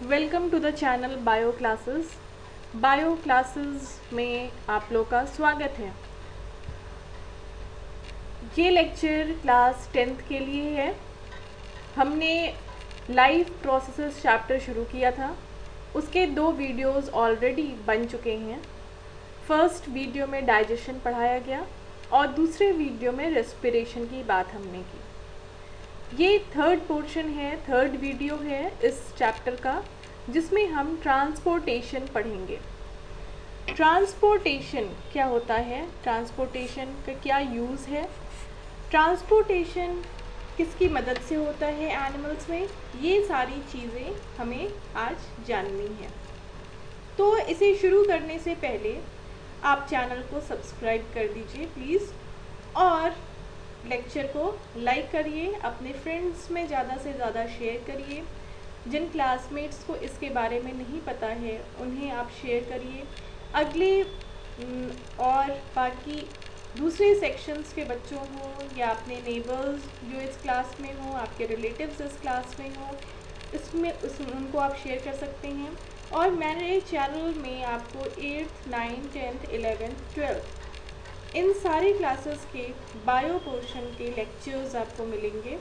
Welcome to the channel bio classes. Bio classes में आप लोग का स्वागत है। ये लेक्चर क्लास 10th के लिए है। हमने लाइफ प्रोसेसेस चैप्टर शुरू किया था, उसके 2 वीडियोस ऑलरेडी बन चुके हैं। फर्स्ट वीडियो में डाइजेशन पढ़ाया गया और दूसरे वीडियो में रेस्पिरेशन की बात हमने की। ये थर्ड पोर्शन है, थर्ड वीडियो है इस चैप्टर का, जिसमें हम ट्रांसपोर्टेशन पढ़ेंगे। ट्रांसपोर्टेशन क्या होता है, ट्रांसपोर्टेशन का क्या यूज़ है, ट्रांसपोर्टेशन किसकी मदद से होता है एनिमल्स में, ये सारी चीज़ें हमें आज जाननी है। तो इसे शुरू करने से पहले आप चैनल को सब्सक्राइब कर दीजिए प्लीज़, और लेक्चर को लाइक करिए, अपने फ्रेंड्स में ज़्यादा से ज़्यादा शेयर करिए। जिन क्लासमेट्स को इसके बारे में नहीं पता है उन्हें आप शेयर करिए। अगले और बाकी दूसरे सेक्शंस के बच्चों हों या अपने नेबर्स जो इस क्लास में हों, आपके रिलेटिव्स इस क्लास में हों, उनको आप शेयर कर सकते हैं। और मेरे चैनल में आपको 8th, 9th, 10th, 11th, 12th इन सारी क्लासेस के बायो पोर्शन के लेक्चर्स आपको मिलेंगे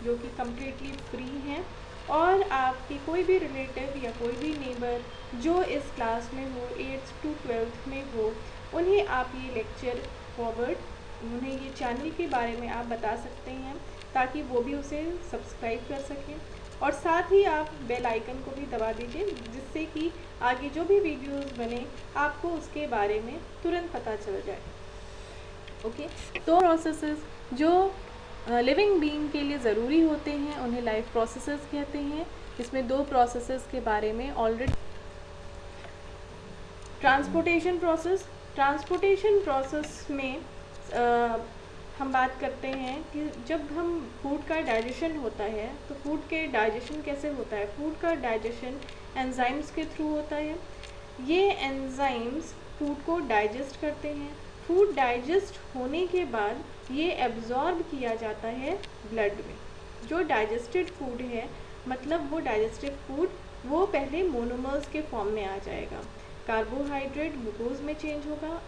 जो कि कम्प्लीटली फ्री हैं। और आपकी कोई भी रिलेटिव या कोई भी नेबर जो इस क्लास में हो, 8th to 12th में हो, उन्हें आप ये लेक्चर उन्हें ये चैनल के बारे में आप बता सकते हैं ताकि वो भी उसे सब्सक्राइब कर सकें। और साथ ही आप बेल आइकन को भी दबा दीजिए, जिससे कि आगे जो भी वीडियोस बने आपको उसके बारे में तुरंत पता चल जाए। ओके, तो प्रोसेसेस जो लिविंग बीइंग के लिए ज़रूरी होते हैं उन्हें लाइफ प्रोसेसेस कहते हैं। इसमें 2 प्रोसेसेस के बारे में ऑलरेडी ट्रांसपोर्टेशन प्रोसेस में हम बात करते हैं कि जब हम फूड का डाइजेशन होता है तो फूड के डाइजेशन कैसे होता है। फूड का डाइजेशन एंजाइम्स के थ्रू होता है। ये एंजाइम्स फूड को डाइजेस्ट करते हैं। फूड डाइजेस्ट होने के बाद ये एब्जॉर्ब किया जाता है ब्लड में। जो डाइजेस्टेड फूड है, मतलब वो डाइजेस्टेड फूड वो पहले मोनोमर्स के फॉर्म में आ जाएगा। कार्बोहाइड्रेट ग्लूकोज में चेंज होगा,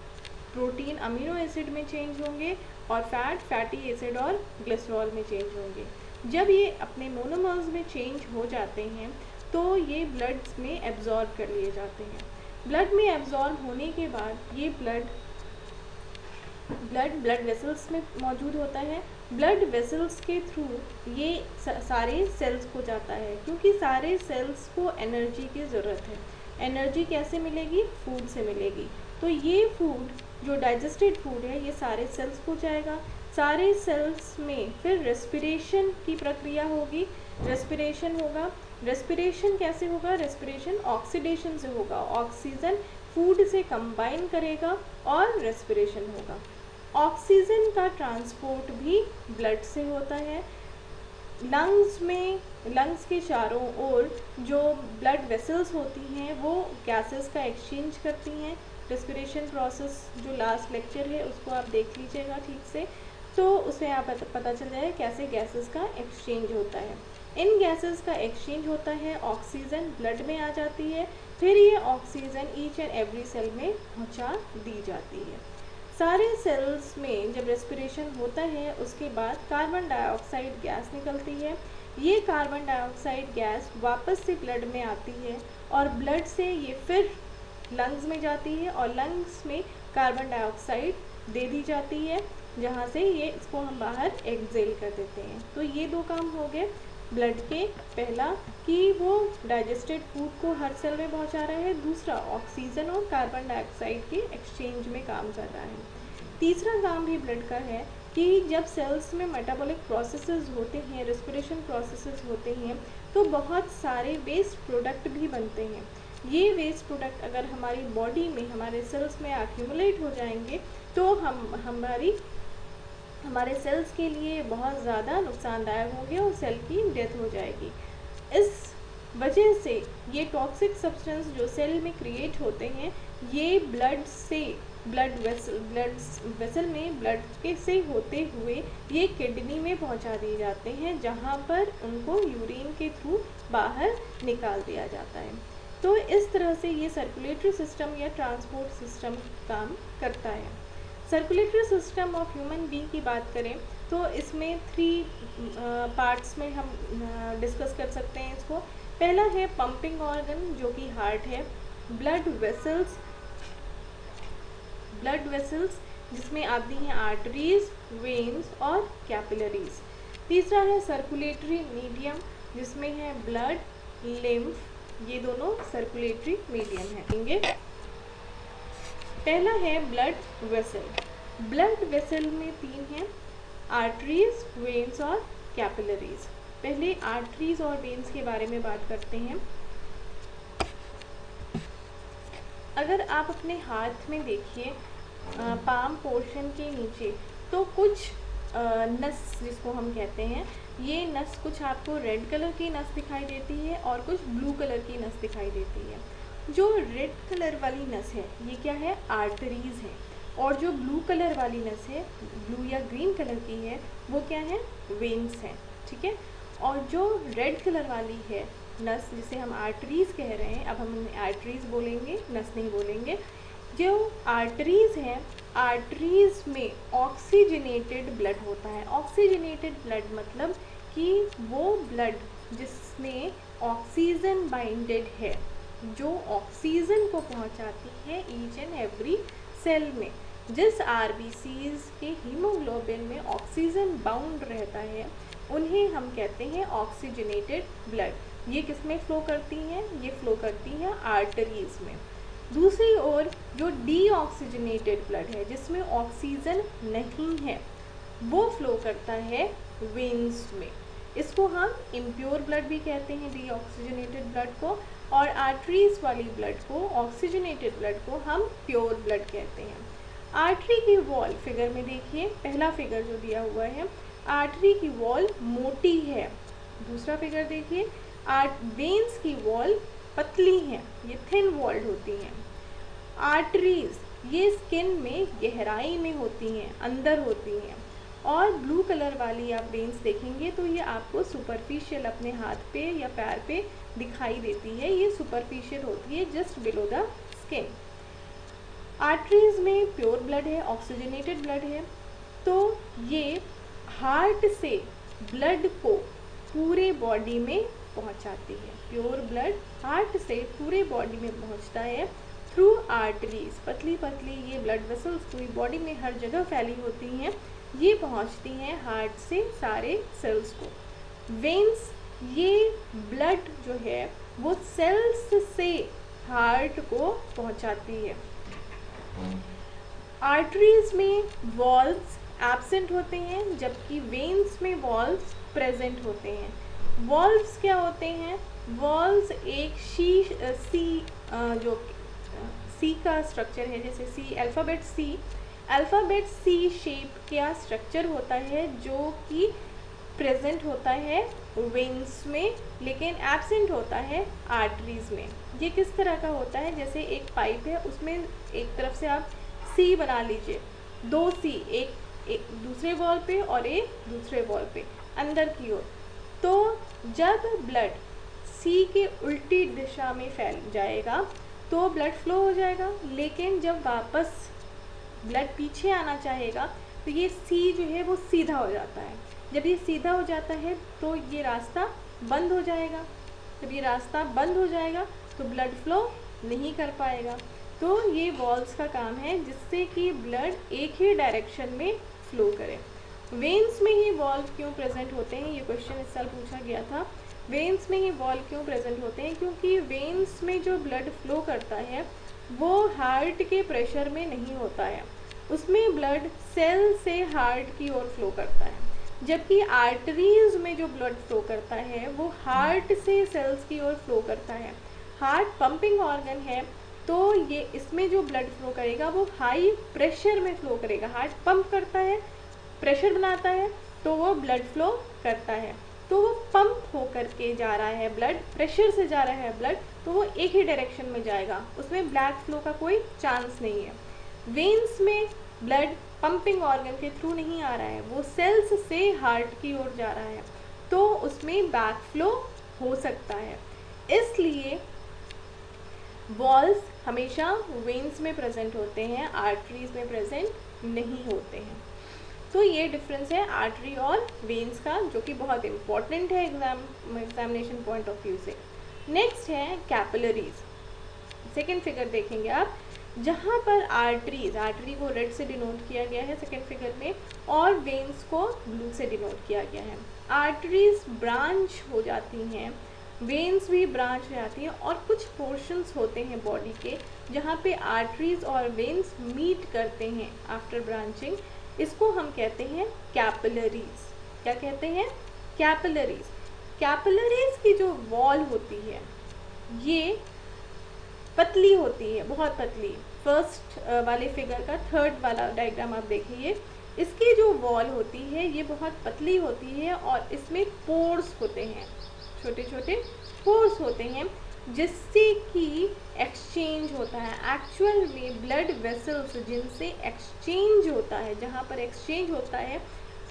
प्रोटीन अमीनो एसिड में चेंज होंगे, और फैट फैटी एसिड और ग्लिसरॉल में चेंज होंगे। जब ये अपने मोनोमर्स में चेंज हो जाते हैं तो ये ब्लड में एब्जॉर्ब कर लिए जाते हैं। ब्लड में एब्जॉर्ब होने के बाद ये ब्लड वेसल्स में मौजूद होता है। ब्लड वेसल्स के थ्रू ये सारे सेल्स को जाता है, क्योंकि सारे सेल्स को एनर्जी की ज़रूरत है। एनर्जी कैसे मिलेगी? फूड से मिलेगी। तो ये फूड जो डाइजेस्टेड फूड है ये सारे सेल्स को जाएगा। सारे सेल्स में फिर रेस्पिरेशन की प्रक्रिया होगी, रेस्पिरेशन होगा। रेस्पिरेशन कैसे होगा? रेस्पिरेशन ऑक्सीडेशन से होगा। ऑक्सीजन फूड से कंबाइन करेगा और रेस्पिरेशन होगा। ऑक्सीजन का ट्रांसपोर्ट भी ब्लड से होता है। लंग्स के चारों ओर जो ब्लड वेसल्स होती हैं वो गैसेस का एक्सचेंज करती हैं। रेस्पिरेशन प्रोसेस जो लास्ट लेक्चर है उसको आप देख लीजिएगा ठीक से, तो उसमें आप पता चल जाए कैसे गैसेस का एक्सचेंज होता है। इन गैसेस का एक्सचेंज होता है, ऑक्सीजन ब्लड में आ जाती है, फिर ये oxygen each and every cell में पहुंचा दी जाती है। सारे सेल्स में जब रेस्पिरेशन होता है उसके बाद कार्बन डाइऑक्साइड गैस निकलती है। ये कार्बन डाइऑक्साइड गैस वापस से ब्लड में आती है और ब्लड से ये फिर लंग्स में जाती है और लंग्स में कार्बन डाइऑक्साइड दे दी जाती है, जहाँ से ये इसको हम बाहर एक्सहेल कर देते हैं। तो ये 2 काम हो गए ब्लड के। पहला कि वो डाइजेस्टेड फूड को हर सेल में पहुंचा रहा है, दूसरा ऑक्सीजन और कार्बन डाइऑक्साइड के एक्सचेंज में काम कर रहा है। तीसरा काम भी ब्लड का है कि जब सेल्स में मेटाबॉलिक प्रोसेसेस होते हैं, रेस्पिरेशन प्रोसेसेस होते हैं, तो बहुत सारे वेस्ट प्रोडक्ट भी बनते हैं। ये वेस्ट प्रोडक्ट अगर हमारी बॉडी में, हमारे सेल्स में एक्यूमुलेट हो जाएंगे तो हमारे सेल्स के लिए बहुत ज़्यादा नुकसानदायक होंगे और सेल की डेथ हो जाएगी। इस वजह से ये टॉक्सिक सब्सटेंस जो सेल में क्रिएट होते हैं ये ब्लड से ब्लड वेसल में ब्लड के से होते हुए ये किडनी में पहुंचा दिए जाते हैं, जहां पर उनको यूरिन के थ्रू बाहर निकाल दिया जाता है। तो इस तरह से ये सर्कुलेटरी सिस्टम या ट्रांसपोर्ट सिस्टम काम करता है। Circulatory system of human being की बात करें तो इसमें 3 पार्ट्स में हम डिस्कस कर सकते हैं इसको। पहला है पंपिंग ऑर्गन जो कि हार्ट है, ब्लड वेसल्स जिसमें आती हैं आर्टरीज, वेन्स और कैपिलरीज। तीसरा है सर्कुलेटरी मीडियम जिसमें है ब्लड, लिम्फ, ये दोनों सर्कुलेटरी मीडियम है। पहला है ब्लड वेसल में 3 हैं, आर्टरीज, वेन्स और कैपिलरीज। पहले आर्टरीज और वेन्स के बारे में बात करते हैं। अगर आप अपने हाथ में देखिए पाम पोर्शन के नीचे तो कुछ नस जिसको हम कहते हैं, ये नस कुछ आपको रेड कलर की नस दिखाई देती है और कुछ ब्लू कलर की नस दिखाई देती है। जो रेड कलर वाली नस है ये क्या है, आर्टरीज है, और जो ब्लू कलर वाली नस है, ब्लू या ग्रीन कलर की है, वो क्या है, वेन्स है। ठीक है, और जो रेड कलर वाली है नस जिसे हम आर्टरीज कह रहे हैं, अब हम आर्टरीज बोलेंगे, नस नहीं बोलेंगे। जो आर्टरीज हैं, आर्टरीज में ऑक्सीजनेटेड ब्लड होता है। ऑक्सीजनेटेड ब्लड मतलब कि वो ब्लड जिसमें ऑक्सीजन बाइंडेड है, जो ऑक्सीजन को पहुंचाती है ईच एंड एवरी सेल में। जिस आरबीसीज के हीमोग्लोबिन में ऑक्सीजन बाउंड रहता है उन्हें हम कहते हैं ऑक्सीजनेटेड ब्लड। ये किस में फ्लो करती हैं, ये फ्लो करती हैं आर्टरीज में। दूसरी ओर जो डीऑक्सीजनेटेड ब्लड है जिसमें ऑक्सीजन नहीं है, वो फ्लो करता है वेन्स में। इसको हम इम्प्योर ब्लड भी कहते हैं, डीऑक्सीजनेटेड ब्लड को, और आर्टरीज वाली ब्लड को, ऑक्सीजनेटेड ब्लड को हम प्योर ब्लड कहते हैं। आर्टरी की वॉल फिगर में देखिए, पहला फिगर जो दिया हुआ है, आर्टरी की वॉल मोटी है। दूसरा फिगर देखिए, वेन्स की वॉल पतली हैं, ये थिन वॉल्ड होती हैं। आर्टरीज ये स्किन में गहराई में होती हैं, अंदर होती हैं, और ब्लू कलर वाली आप वेन्स देखेंगे तो ये आपको सुपरफिशियल अपने हाथ पे या पैर पे दिखाई देती है, ये सुपरफिशियल होती है, just below the skin. Arteries में प्योर ब्लड है, ऑक्सीजनेटेड ब्लड है, तो ये हार्ट से ब्लड को पूरे बॉडी में पहुंचाती है। प्योर ब्लड हार्ट से पूरे बॉडी में पहुंचता है थ्रू आर्टरीज। पतली पतली ये ब्लड वेसल्स पूरी बॉडी में हर जगह फैली होती हैं, ये पहुंचती हैं हार्ट से सारे सेल्स को। वेन्स ये ब्लड जो है वो सेल्स से हार्ट को पहुंचाती है। आर्टरीज में वॉल्व्स एब्सेंट होते हैं जबकि वेन्स में वॉल्व्स प्रेजेंट होते हैं। वॉल्व्स क्या होते हैं, वॉल्व्स एक सी का स्ट्रक्चर है, जैसे सी, अल्फ़ाबेट सी शेप का स्ट्रक्चर होता है जो कि प्रेजेंट होता है वेन्स में, लेकिन एब्सेंट होता है आर्टरीज में। ये किस तरह का होता है, जैसे एक पाइप है, उसमें एक तरफ से आप सी बना लीजिए, 2 सी, एक दूसरे वॉल पे और एक दूसरे वॉल पे अंदर की ओर। तो जब ब्लड सी के उल्टी दिशा में फैल जाएगा तो ब्लड फ्लो हो जाएगा, लेकिन जब वापस ब्लड पीछे आना चाहेगा तो ये सी जो है वो सीधा हो जाता है। जब ये सीधा हो जाता है तो ये रास्ता बंद हो जाएगा। जब ये रास्ता बंद हो जाएगा तो ब्लड फ्लो नहीं कर पाएगा। तो ये वॉल्व्स का काम है जिससे कि ब्लड एक ही डायरेक्शन में फ्लो करे। वेन्स में ही वॉल्व क्यों प्रेजेंट होते हैं, ये क्वेश्चन इस साल पूछा गया था। वेन्स में ही वॉल्व क्यों प्रेजेंट होते हैं, क्योंकि वेन्स में जो ब्लड फ्लो करता है वो हार्ट के प्रेशर में नहीं होता है, उसमें ब्लड सेल से हार्ट की ओर फ्लो करता है। जबकि आर्टरीज में जो ब्लड फ्लो करता है वो हार्ट से सेल्स की ओर फ्लो करता है। हार्ट पंपिंग ऑर्गन है, तो ये इसमें जो ब्लड फ्लो करेगा वो हाई प्रेशर में फ्लो करेगा। हार्ट पंप करता है, प्रेशर बनाता है, तो वो ब्लड फ्लो करता है, तो वो पंप होकर के जा रहा है ब्लड, प्रेशर से जा रहा है ब्लड, तो वो एक ही डायरेक्शन में जाएगा, उसमें ब्लैक फ्लो का कोई चांस नहीं है। वेन्स में ब्लड पंपिंग ऑर्गन के थ्रू नहीं आ रहा है, वो सेल्स से हार्ट की ओर जा रहा है, तो उसमें बैक फ्लो हो सकता है। इसलिए वॉल्स हमेशा वेन्स में प्रेजेंट होते हैं, आर्टरीज में प्रेजेंट नहीं होते हैं। तो ये डिफरेंस है आर्टरी और वेन्स का, जो कि बहुत इम्पॉर्टेंट है एग्जामिनेशन पॉइंट ऑफ व्यू से। नेक्स्ट है कैपिलरीज। सेकेंड फिगर देखेंगे आप, जहाँ पर आर्टरीज, आर्टरी को रेड से डिनोट किया गया है सेकेंड फिगर में, और वेन्स को ब्लू से डिनोट किया गया है। आर्टरीज ब्रांच हो जाती हैं, वेन्स भी ब्रांच हो जाती हैं, और कुछ पोर्शंस होते हैं बॉडी के जहाँ पे आर्टरीज और वेन्स मीट करते हैं आफ्टर ब्रांचिंग, इसको हम कहते हैं कैपिलरीज। क्या कहते हैं? कैपिलरीज। कैपिलरीज की जो वॉल होती है ये पतली होती है, बहुत पतली। फर्स्ट वाले फिगर का थर्ड वाला डायग्राम आप देखिए, इसकी जो वॉल होती है ये बहुत पतली होती है, और इसमें पोर्स होते हैं, छोटे छोटे पोर्स होते हैं, जिससे कि एक्सचेंज होता है। एक्चुअल में ब्लड वेसल्स जिनसे एक्सचेंज होता है, जहाँ पर एक्सचेंज होता है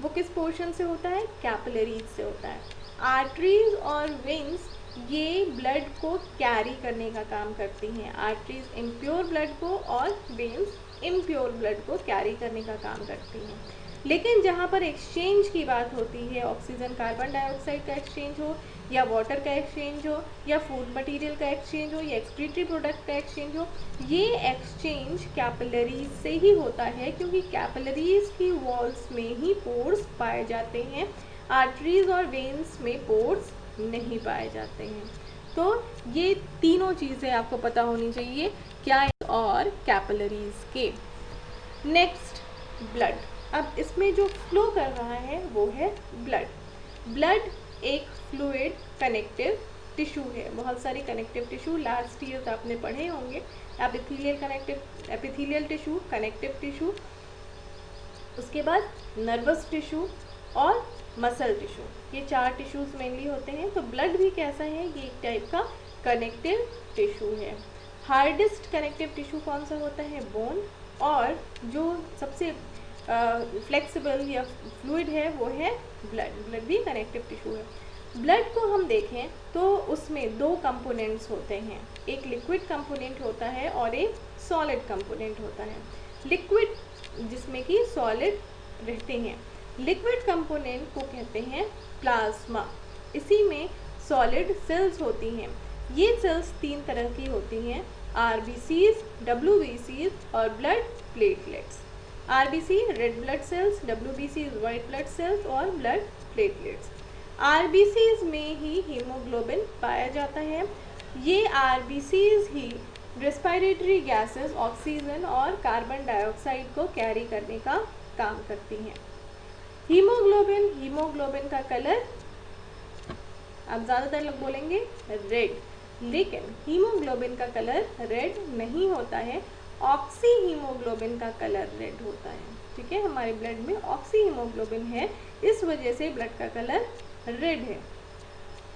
वो किस पोर्शन से होता है? कैपिलरीज से होता है। आर्टरीज और वेन्स ये ब्लड को कैरी करने का काम करती हैं। आर्टरीज इम्प्योर ब्लड को और वेन्स इम्प्योर ब्लड को कैरी करने का काम करती हैं। लेकिन जहाँ पर एक्सचेंज की बात होती है, ऑक्सीजन कार्बन डाइऑक्साइड का एक्सचेंज हो, या वाटर का एक्सचेंज हो, या फूड मटेरियल का एक्सचेंज हो, या एक्सक्रीटरी प्रोडक्ट का एक्सचेंज हो, ये एक्सचेंज कैपिलरीज से ही होता है, क्योंकि कैपिलरीज की वॉल्स में ही पोर्स पाए जाते हैं। आर्टरीज और वेन्स में पोर्स नहीं पाए जाते हैं। तो ये तीनों चीज़ें आपको पता होनी चाहिए, क्या और कैपिलरीज के। Next blood. अब इसमें जो फ्लो कर रहा है वो है ब्लड। ब्लड एक फ्लूइड कनेक्टिव टिश्यू है। बहुत सारे कनेक्टिव टिश्यू लास्ट ईयर आपने पढ़े होंगे, एपिथेलियल टिश्यू, कनेक्टिव टिश्यू, उसके बाद नर्वस टिश्यू और मसल टिश्यू, ये 4 टिश्यूज मेनली होते हैं। तो ब्लड भी कैसा है? ये एक टाइप का कनेक्टिव टिश्यू है। हार्डेस्ट कनेक्टिव टिश्यू कौन सा होता है? बोन। और जो सबसे फ्लेक्सिबल या फ्लूइड है वो है ब्लड। ब्लड भी कनेक्टिव टिश्यू है। ब्लड को हम देखें तो उसमें 2 कंपोनेंट्स होते हैं, एक लिक्विड कंपोनेंट होता है और एक सॉलिड कंपोनेंट होता है। लिक्विड जिसमें कि सॉलिड रहते हैं, लिक्विड कंपोनेंट को कहते हैं प्लाज्मा। इसी में सॉलिड सेल्स होती हैं। ये सेल्स 3 तरह की होती हैं, आरबीसीज, डब्ल्यूबीसीज और blood platelets. RBC red blood cells, WBC white blood cells और ब्लड प्लेटलेट्स। आरबीसीज में ही हीमोग्लोबिन पाया जाता है। ये आरबीसीज ही रेस्पिरेटरी गैसेस ऑक्सीजन और कार्बन डाइऑक्साइड को कैरी करने का काम करती हैं। हीमोग्लोबिन का कलर अब ज़्यादातर लोग बोलेंगे रेड, लेकिन हीमोग्लोबिन का कलर रेड नहीं होता है। ऑक्सी हीमोग्लोबिन का कलर रेड होता है। ठीक है, हमारे ब्लड में ऑक्सी हीमोग्लोबिन है, इस वजह से ब्लड का कलर रेड है।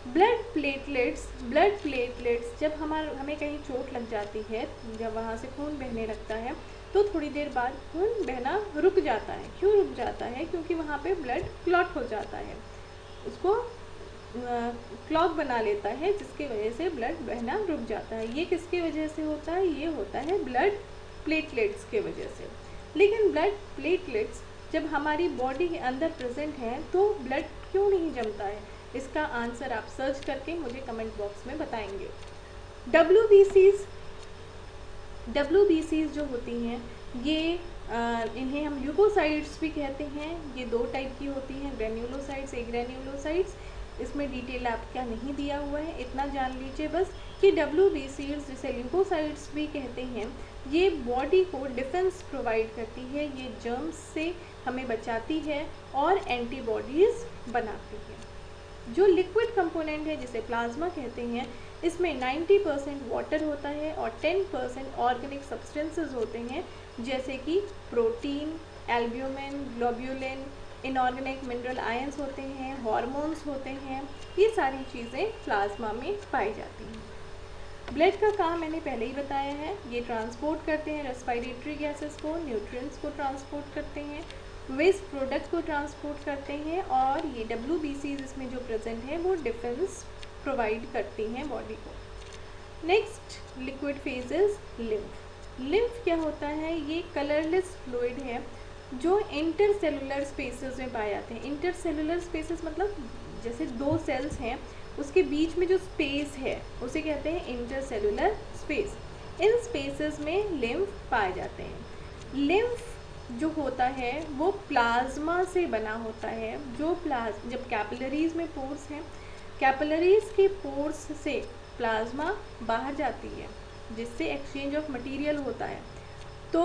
ब्लड प्लेटलेट्स जब हमें कहीं चोट लग जाती है, जब वहाँ से खून बहने लगता है, तो थोड़ी देर बाद खून बहना रुक जाता है। क्यों रुक जाता है? क्योंकि वहाँ पे ब्लड क्लॉट हो जाता है, उसको क्लॉग बना लेता है, जिसकी वजह से ब्लड बहना रुक जाता है। ये किसकी वजह से होता है? ये होता है ब्लड प्लेटलेट्स के वजह से। लेकिन ब्लड प्लेटलेट्स जब हमारी बॉडी के अंदर प्रेजेंट हैं तो ब्लड क्यों नहीं जमता है? इसका आंसर आप सर्च करके मुझे कमेंट बॉक्स में बताएंगे। डब्ल्यूबीसीज जो होती हैं ये इन्हें हम ल्यूकोसाइट्स भी कहते हैं। ये 2 टाइप की होती हैं, ग्रेन्युलोसाइट्स, एग्रेन्युलोसाइट्स। इसमें डिटेल आपका नहीं दिया हुआ है, इतना जान लीजिए बस कि डब्ल्यूबीसीज जिसे ल्यूकोसाइट्स भी कहते हैं, ये बॉडी को डिफेंस प्रोवाइड करती है, ये जर्म्स से हमें बचाती है और एंटीबॉडीज़ बनाती है। जो लिक्विड कंपोनेंट है जिसे प्लाज्मा कहते हैं, इसमें 90% वाटर होता है और 10% ऑर्गेनिक सब्सटेंसेस होते हैं, जैसे कि protein, albumin, globulin, inorganic mineral ions होते हैं, हार्मोन्स होते हैं। ये सारी चीज़ें प्लाज्मा में पाई जाती हैं। ब्लड का काम मैंने पहले ही बताया है, ये ट्रांसपोर्ट करते हैं रेस्पिरेटरी गैसेस को, न्यूट्रिएंट्स को ट्रांसपोर्ट करते हैं, वेस्ट प्रोडक्ट को ट्रांसपोर्ट करते हैं, और ये WBCs इसमें जो प्रेजेंट है वो डिफेंस प्रोवाइड करती हैं बॉडी को। Next liquid phase is lymph. Lymph क्या होता है? ये कलरलेस फ्लूइड है जो इंटरसेलुलर स्पेसेस में पाए जाते हैं। इंटरसेलुलर स्पेसेस मतलब जैसे दो सेल्स हैं उसके बीच में जो स्पेस है उसे कहते हैं इंटरसेलुलर स्पेस। इन स्पेसेस में लिम्फ पाए जाते हैं। लिम्फ जो होता है वो प्लाज्मा से बना होता है। जब कैपिलरीज में पोर्स हैं, कैपिलरीज के पोर्स से प्लाज्मा बाहर जाती है जिससे एक्सचेंज ऑफ मटेरियल होता है। तो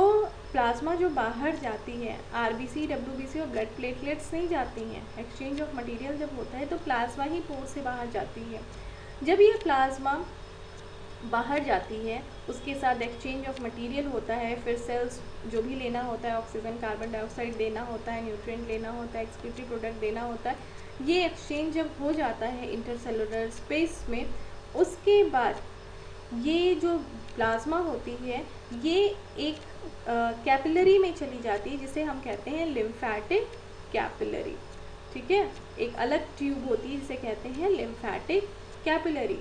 प्लाज्मा जो बाहर जाती है, RBC, WBC और ब्लड प्लेटलेट्स नहीं जाती हैं। एक्सचेंज ऑफ मटेरियल जब होता है तो प्लाज्मा ही पोर से बाहर जाती है। जब ये प्लाज्मा बाहर जाती है उसके साथ एक्सचेंज ऑफ मटेरियल होता है, फिर सेल्स जो भी लेना होता है, ऑक्सीजन, कार्बन डाइऑक्साइड देना होता है, न्यूट्रिएंट लेना होता है, एक्सक्रीटरी प्रोडक्ट देना होता है। ये एक्सचेंज जब हो जाता है इंटरसेलुलर स्पेस में, उसके बाद ये जो प्लाज्मा होती है ये एक कैपिलरी में चली जाती है जिसे हम कहते हैं लिम्फेटिक कैपिलरी। ठीक है, एक अलग ट्यूब होती है जिसे कहते हैं लिम्फेटिक कैपिलरी।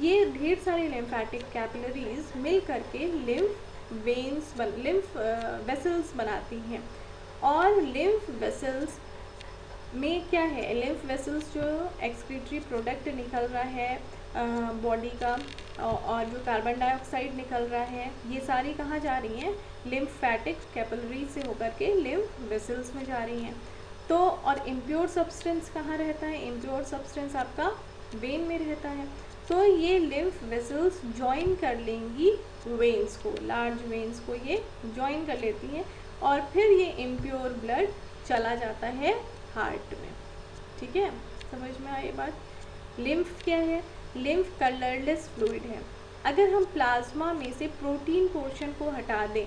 ये ढेर सारे लिम्फेटिक कैपिलरीज मिल करके लिम्फ वेसल्स बनाती हैं। और लिम्फ वेसल्स में क्या है? लिम्फ वेसल्स जो एक्सक्रीटरी प्रोडक्ट निकल रहा है बॉडी का और जो कार्बन डाइऑक्साइड निकल रहा है, ये सारी कहाँ जा रही हैं? लिम्फेटिक कैपिलरी से होकर के लिम्फ वेसल्स में जा रही हैं। तो और इम्प्योर सब्सटेंस कहाँ रहता है? इम्प्योर सब्सटेंस आपका वेन में रहता है। तो ये लिम्फ वेसल्स ज्वाइन कर लेंगी वेन्स को, लार्ज वेन्स को ये ज्वाइन कर लेती हैं और फिर ये इम्प्योर ब्लड चला जाता है हार्ट में। ठीक है, समझ में आई बात? लिम्फ क्या है? लिम्फ कलरलेस फ्लूइड है। अगर हम प्लाज्मा में से प्रोटीन पोर्शन को हटा दें,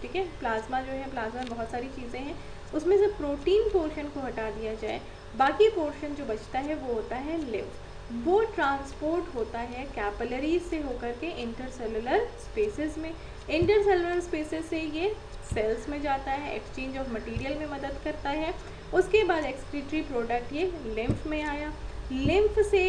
ठीक है, प्लाज्मा जो है, प्लाज्मा में बहुत सारी चीज़ें हैं, उसमें से प्रोटीन पोर्शन को हटा दिया जाए, बाकी पोर्शन जो बचता है वो होता है लिम्फ। वो ट्रांसपोर्ट होता है कैपिलरीज से होकर के इंटरसेलुलर स्पेसेस में। इंटरसेलुलर स्पेसेस से ये सेल्स में जाता है, एक्सचेंज ऑफ मटेरियल में मदद करता है। उसके बाद एक्सक्रीटरी प्रोडक्ट ये लिम्फ में आया, लिम्फ से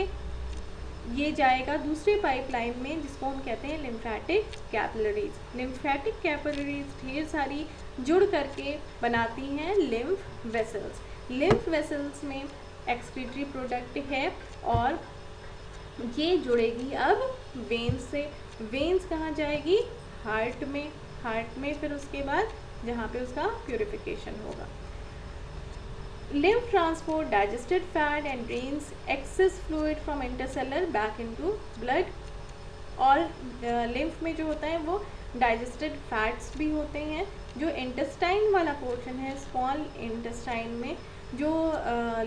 ये जाएगा दूसरे पाइपलाइन में जिसको हम कहते हैं लिम्फेटिक कैपिलरीज। लिम्फेटिक कैपिलरीज ढेर सारी जुड़ करके बनाती हैं लिम्फ वेसल्स। लिम्फ वेसल्स में एक्सक्रीटरी प्रोडक्ट है और ये जुड़ेगी अब वेन्स से। वेन्स कहाँ जाएगी? हार्ट में। हार्ट में फिर उसके बाद जहाँ पे उसका प्यूरिफिकेशन होगा। Lymph transport digested fat and drains excess fluid from intercellular back into blood। और lymph में जो होता है वो digested fats भी होते हैं। जो intestine वाला पोर्शन है, स्मॉल इंटेस्टाइन में जो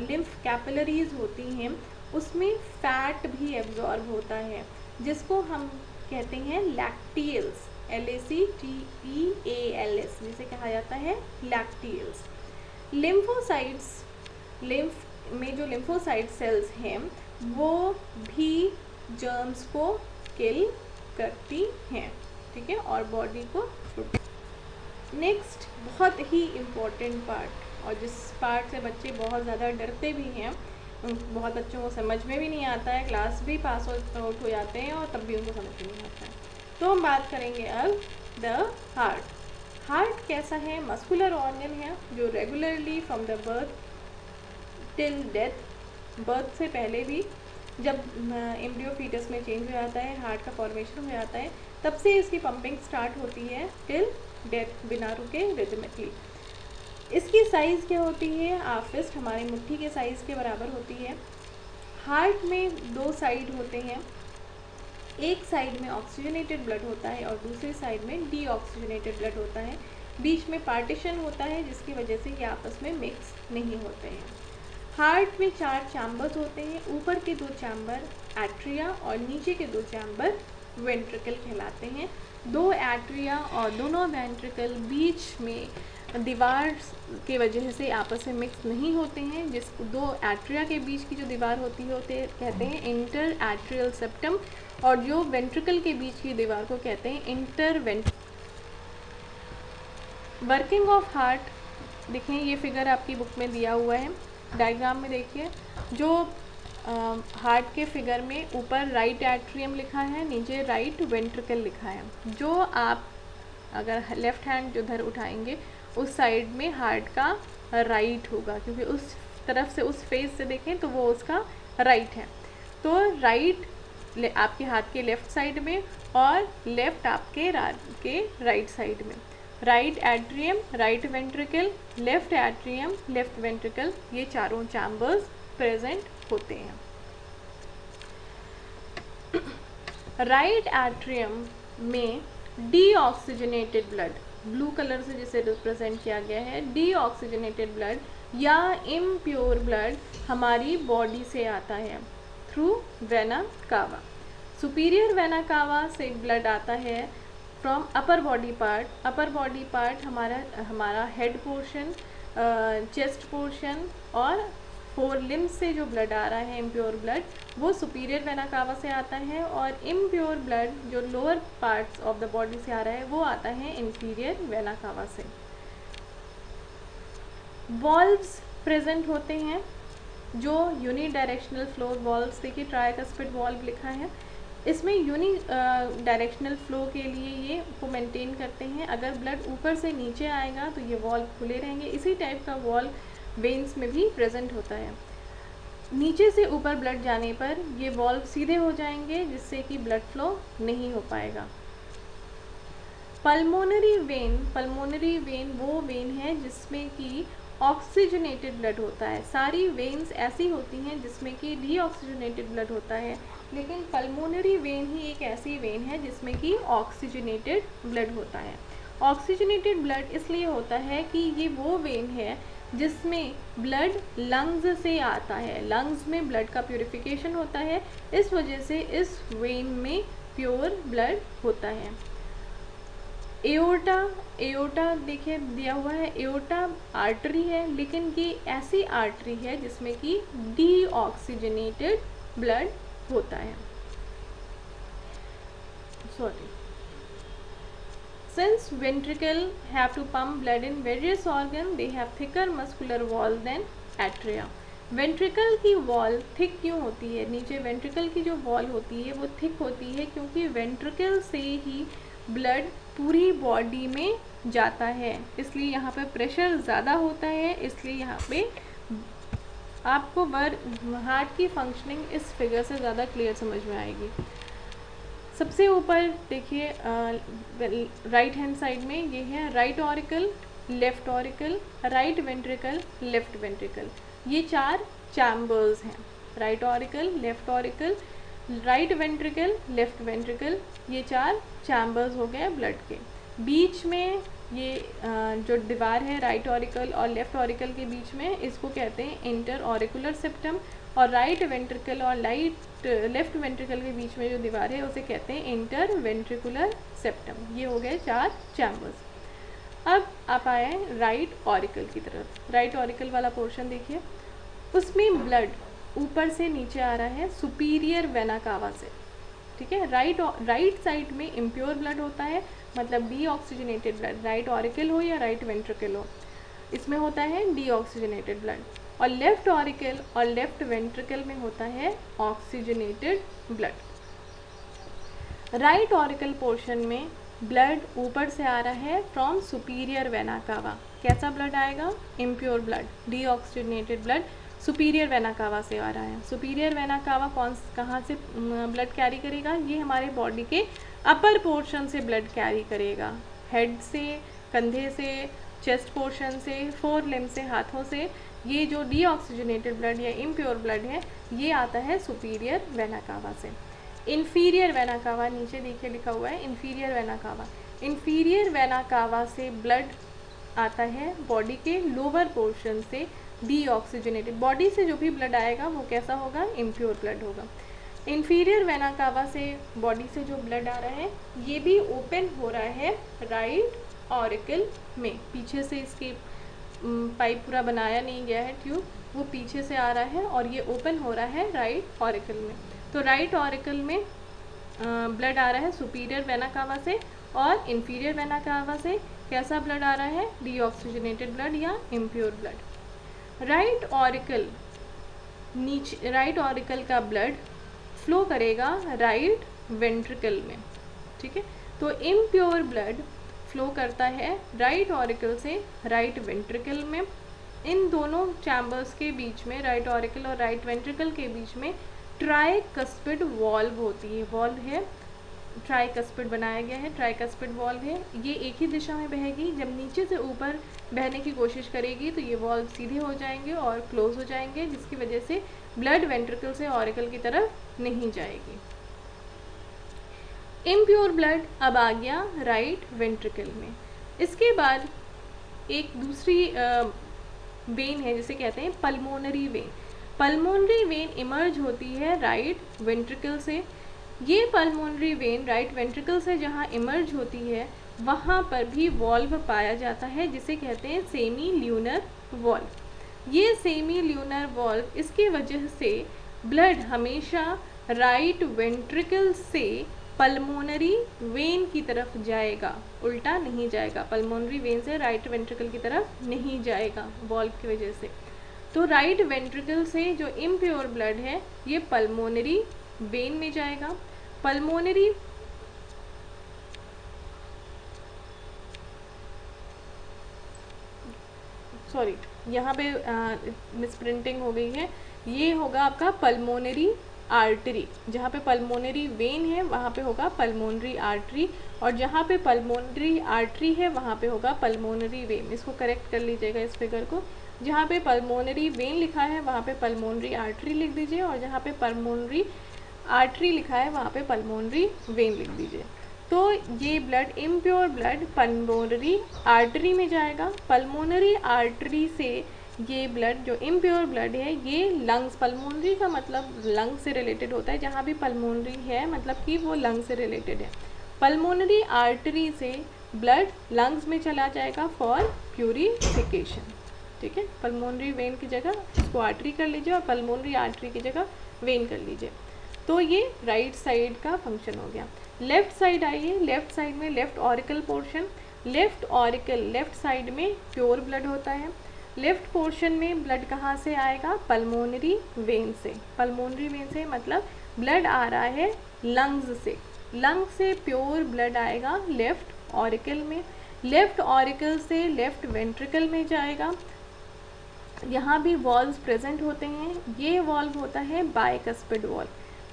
lymph capillaries होती हैं उसमें फैट भी एब्जॉर्ब होता है जिसको हम कहते हैं लैक्टियल्स, LACTEALS जिसे कहा जाता है लैक्टियल्स। लिम्फोसाइट्स, लिम्फ में जो लिम्फोसाइट सेल्स हैं वो भी जर्म्स को किल करती हैं। ठीक है, और बॉडी को। नेक्स्ट बहुत ही इम्पोर्टेंट पार्ट, और जिस पार्ट से बच्चे बहुत ज़्यादा डरते भी हैं, बहुत बच्चों को समझ में भी नहीं आता है, क्लास भी पास आउट हो जाते हैं और तब भी उनको समझ में नहीं आता है। तो हम बात करेंगे अब द हार्ट। हार्ट कैसा है? मस्कुलर ऑर्गन है जो regularly from the birth till death, birth से पहले भी जब एम्ब्रियो फीटस में चेंज हो जाता है, हार्ट का फॉर्मेशन हो जाता है, तब से इसकी पंपिंग स्टार्ट होती है टिल डेथ बिना रुके रिदमिकली। इसकी साइज़ क्या होती है? हाफ फिस्ट, हमारी मुट्ठी के साइज़ के बराबर होती है। हार्ट में दो साइड होते हैं, एक साइड में ऑक्सीजनेटेड ब्लड होता है और दूसरी साइड में डीऑक्सीजनेटेड ब्लड होता है। बीच में पार्टीशन होता है जिसकी वजह से ये आपस में मिक्स नहीं होते हैं। हार्ट में 4 चैम्बर्स होते हैं, ऊपर के 2 चैम्बर एट्रिया और नीचे के 2 चैम्बर वेंट्रिकल कहलाते हैं। दो एट्रिया और दोनों वेंट्रिकल बीच में दीवार के वजह से आपस में मिक्स नहीं होते हैं, जिस दो एट्रिया के बीच की जो दीवार होती है होते कहते हैं इंटर एट्रियल सेप्टम, और जो वेंट्रिकल के बीच की दीवार को कहते हैं inter ventricle. Working of heart देखें, ये फिगर आपकी बुक में दिया हुआ है, डायग्राम में देखिए। जो हार्ट के फिगर में ऊपर राइट एट्रियम लिखा है, नीचे राइट वेंट्रिकल लिखा है। जो आप अगर लेफ़्ट हैंड जो उधर उठाएंगे उस साइड में हार्ट का राइट होगा, क्योंकि उस तरफ से उस फेस से देखें तो वो उसका राइट है। तो राइट आपके हाथ के लेफ़्ट साइड में और लेफ़्ट आपके राइट साइड में। Right atrium, right ventricle, left atrium, left ventricle, ये चारों चैम्बर्स प्रेजेंट होते हैं। राइट एट्रियम में डीऑक्सीजनेटेड ब्लड, ब्लू कलर से जिसे रिप्रेजेंट किया गया है, डीऑक्सीजनेटेड ब्लड या इम्प्योर ब्लड हमारी बॉडी से आता है through vena cava. Superior vena cava से ब्लड आता है from upper body part. Upper body part हमारा हेड पोर्शन, चेस्ट पोर्शन और फोर लिम्स से जो ब्लड आ रहा है इम्प्योर ब्लड, वो सुपीरियर वेना कावा से आता है। और इम्प्योर ब्लड जो lower parts of the body से आ रहा है वो आता है इंफीरियर वेना कावा से। वॉल्व्स प्रेजेंट होते हैं, जो यूनी डायरेक्शनल फ्लो वॉल्व्स, देखिए ट्राइकस्पिड वॉल्व लिखा है, इसमें यूनी डायरेक्शनल फ्लो के लिए ये को मेंटेन करते हैं। अगर ब्लड ऊपर से नीचे आएगा तो ये वॉल्व खुले रहेंगे। इसी टाइप का वॉल्व वेन्स में भी प्रेजेंट होता है। नीचे से ऊपर ब्लड जाने पर ये वॉल्व सीधे हो जाएंगे, जिससे कि ब्लड फ्लो नहीं हो पाएगा। पल्मोनरी वेन वो वेन है जिसमें कि ऑक्सीजनेटेड ब्लड होता है। सारी वेन्स ऐसी होती हैं जिसमें कि डीऑक्सीजनेटेड ब्लड होता है, लेकिन पल्मोनरी वेन ही एक ऐसी वेन है जिसमें कि ऑक्सीजनेटेड ब्लड होता है। ऑक्सीजनेटेड ब्लड इसलिए होता है कि ये वो वेन है जिसमें ब्लड लंग्स से आता है। लंग्स में ब्लड का प्यूरिफिकेशन होता है, इस वजह से इस वेन में प्योर ब्लड होता है। एओर्टा देखिए दिया हुआ है, एओर्टा आर्टरी है, लेकिन ये ऐसी आर्टरी है जिसमें कि डीऑक्सीजनेटेड ब्लड होता है। Since ventricle have to pump blood in various organs, they have thicker muscular wall than atria. Ventricle की वॉल थिक क्यों होती है? नीचे वेंट्रिकल की जो वॉल होती है वो थिक होती है क्योंकि वेंट्रिकल से ही ब्लड पूरी बॉडी में जाता है, इसलिए यहाँ पे प्रेशर ज़्यादा होता है। इसलिए यहाँ पे आपको हार्ट की फंक्शनिंग इस फिगर से ज़्यादा क्लियर समझ में आएगी। सबसे ऊपर देखिए राइट हैंड साइड में ये है right auricle, left auricle, right ventricle, left ventricle, ये चार चैम्बर्स हैं। Right auricle, left auricle, right ventricle, left ventricle, ये चार चैम्बर्स हो गए ब्लड के। बीच में ये जो दीवार है राइट ऑरिकल और लेफ़्ट ऑरिकल के बीच में, इसको कहते हैं इंटर ऑरिकुलर सेप्टम, और राइट वेंट्रिकल और लेफ़्ट वेंट्रिकल के बीच में जो दीवार है उसे कहते हैं इंटर वेंट्रिकुलर सेप्टम। ये हो गए चार चैम्बर्स। अब आप आए राइट ऑरिकल की तरफ। राइट ऑरिकल वाला पोर्शन देखिए, उसमें ब्लड ऊपर से नीचे आ रहा है सुपीरियर वेना कावा से, ठीक है। राइट साइड में इम्प्योर ब्लड होता है, मतलब डीऑक्सीजनेटेड ब्लड, राइट ऑरिकल हो या राइट वेंट्रिकल हो, इसमें होता है डीऑक्सीजनेटेड ब्लड। और लेफ़्ट ऑरिकल और लेफ़्ट वेंट्रिकल में होता है oxygenated blood. Right auricle portion में ब्लड ऊपर से आ रहा है फ्रॉम सुपीरियर वेना कावा। कैसा ब्लड आएगा? Impure blood, deoxygenated blood superior vena cava से आ रहा है। सुपीरियर वेना कावा कहाँ से ब्लड कैरी करेगा? ये हमारे बॉडी के अपर पोर्शन से ब्लड कैरी करेगा, हेड से, कंधे से, चेस्ट पोर्शन से, फोर लिम्ब से, हाथों से। ये जो डीऑक्सीजनेटेड ब्लड या इम्प्योर ब्लड है ये आता है सुपीरियर वेना कावा से। इन्फीरियर वेना कावा, नीचे देखिए लिखा हुआ है inferior vena cava. Inferior vena cava से ब्लड आता है बॉडी के लोअर पोर्शन से, डीऑक्सीजनेटेड। बॉडी से जो भी ब्लड आएगा वो कैसा होगा? इम्प्योर ब्लड होगा। इंफीरियर वेना कावा से बॉडी से जो ब्लड आ रहा है ये भी ओपन हो रहा है राइट ऑरिकल में। पीछे से इसकी पाइप पूरा बनाया नहीं गया है, ट्यूब वो पीछे से आ रहा है और ये ओपन हो रहा है राइट ऑरिकल में। तो राइट ऑरिकल में ब्लड आ रहा है सुपीरियर वेना कावा से, और इंफीरियर वेना कावा से कैसा ब्लड आ रहा है, डीऑक्सीजनेटेड ब्लड या इम्प्योर ब्लड। राइट ऑरिकल नीचे, राइट ऑरिकल का ब्लड फ्लो करेगा राइट वेंट्रिकल में, ठीक है। तो इम्प्योर ब्लड फ्लो करता है राइट ऑरिकल से राइट वेंट्रिकल में। इन दोनों चैम्बर्स के बीच में, राइट ऑरिकल और राइट वेंट्रिकल के बीच में ट्राइकस्पिड वॉल्व होती है, वॉल्व है, ट्राइकस्पिड बनाया गया है, ट्राइकस्पिड वॉल्व है। ये एक ही दिशा में बहेगी, जब नीचे से ऊपर बहने की कोशिश करेगी तो ये वॉल्व सीधे हो जाएंगे और क्लोज हो जाएंगे, जिसकी वजह से ब्लड वेंट्रिकल से ऑरिकल की तरफ नहीं जाएगी। इम्प्योर ब्लड अब आ गया राइट वेंट्रिकल में। इसके बाद एक दूसरी वेन है जिसे कहते हैं pulmonary vein. Pulmonary vein emerge होती है राइट वेंट्रिकल से। ये पल्मोनरी वेन राइट वेंट्रिकल से जहाँ इमर्ज होती है वहाँ पर भी वॉल्व पाया जाता है जिसे कहते हैं सेमी ल्यूनर वॉल्व। ये सेमी ल्यूनर वॉल्व, इसकी वजह से ब्लड हमेशा राइट वेंट्रिकल से पल्मोनरी वेन की तरफ जाएगा, उल्टा नहीं जाएगा। पल्मोनरी वेन से राइट वेंट्रिकल की तरफ नहीं जाएगा वॉल्व की वजह से। तो राइट वेंट्रिकल से जो इम्प्योर ब्लड है ये पल्मोनरी वेन में जाएगा। पल्मोनरी सॉरी यहाँ पे मिसप्रिंटिंग हो गई है, ये होगा आपका पल्मोनरी आर्टरी। जहाँ पे पल्मोनरी वेन है वहाँ पे होगा पल्मोनरी आर्टरी, और जहाँ पे पल्मोनरी आर्टरी है वहाँ पे होगा पल्मोनरी वेन। इसको करेक्ट कर लीजिएगा इस फिगर को। जहाँ पे पल्मोनरी वेन लिखा है वहाँ पे पल्मोनरी आर्टरी लिख दीजिए, और जहाँ पे पल्मोनरी आर्टरी लिखा है वहाँ पे पल्मोनरी वेन लिख दीजिए। तो ये blood impure blood pulmonary artery में जाएगा। पल्मोनरी आर्टरी से ये ब्लड जो इम्प्योर ब्लड है ये लंग्स, पल्मोनरी का मतलब लंग से रिलेटेड होता है, जहाँ भी पल्मोनरी है मतलब कि वो लंग से रिलेटेड है। पल्मोनरी आर्टरी से ब्लड लंग्स में चला जाएगा फॉर प्यूरिफिकेशन, ठीक है। पल्मोनरी वेन की जगह इसको आर्टरी कर लीजिए और पल्मोनरी आर्टरी की जगह वेन कर लीजिए। तो ये राइट साइड का फंक्शन हो गया। लेफ्ट साइड आइए, लेफ्ट साइड में left auricle portion, left auricle left side में प्योर ब्लड होता है। लेफ्ट पोर्शन में ब्लड कहाँ से आएगा, पल्मोनरी वेन से। पल्मोनरी वेन से मतलब ब्लड आ रहा है लंग्स से, लंग से प्योर ब्लड आएगा लेफ्ट ऑरिकल में। लेफ्ट ऑरिकल से लेफ्ट वेंट्रिकल में जाएगा। यहाँ भी वॉल्व्स प्रेजेंट होते हैं। ये वॉल्व होता है बाइकस्पिड वॉल्व,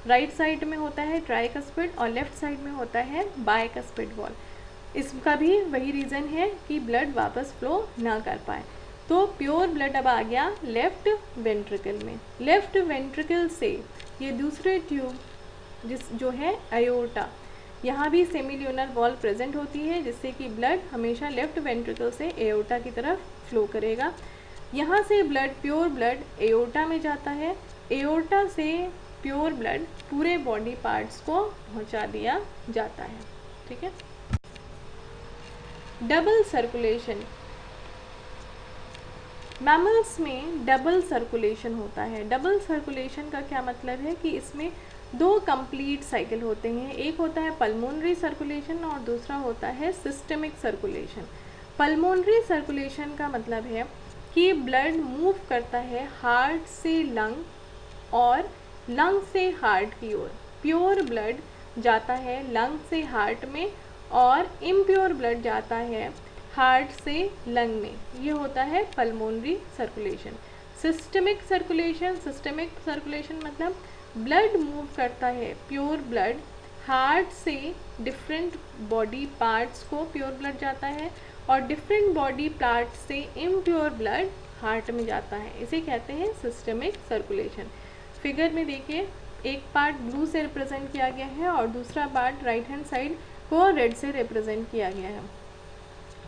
राइट साइड में होता है ट्राइकस्पिड और लेफ्ट साइड में होता है बाइकस्पिड वॉल्व। इसका भी वही रीज़न है कि ब्लड वापस फ्लो ना कर पाए। तो प्योर ब्लड अब आ गया लेफ्ट वेंट्रिकल में। लेफ्ट वेंट्रिकल से ये दूसरे ट्यूब जो है अयोर्टा, यहाँ भी सेमील्यूनर वॉल्व प्रेजेंट होती है जिससे कि ब्लड हमेशा लेफ्ट वेंट्रिकल से एओर्टा की तरफ फ्लो करेगा। यहाँ से ब्लड प्योर ब्लड एओर्टा में जाता है। एओर्टा से प्योर ब्लड पूरे बॉडी पार्ट्स को पहुँचा दिया जाता है, ठीक है। डबल सर्कुलेशन, मैमल्स में डबल सर्कुलेशन होता है। डबल सर्कुलेशन का क्या मतलब है कि इसमें दो कंप्लीट साइकिल होते हैं, एक होता है पल्मोनरी सर्कुलेशन और दूसरा होता है सिस्टमिक सर्कुलेशन। पल्मोनरी सर्कुलेशन का मतलब है कि ब्लड मूव करता है हार्ट से लंग और लंग से हार्ट की ओर। प्योर ब्लड जाता है लंग से हार्ट में और इम्प्योर ब्लड जाता है हार्ट से लंग में। ये होता है pulmonary circulation. Systemic circulation, systemic circulation मतलब ब्लड मूव करता है प्योर ब्लड हार्ट से डिफरेंट बॉडी पार्ट्स को प्योर ब्लड जाता है और डिफरेंट बॉडी पार्ट्स से इम्प्योर ब्लड हार्ट में जाता है। इसे कहते हैं सिस्टमिक सर्कुलेशन। फिगर में देखिए, एक पार्ट ब्लू से रिप्रेजेंट किया गया है और दूसरा पार्ट राइट हैंड साइड को रेड से रिप्रेजेंट किया गया है।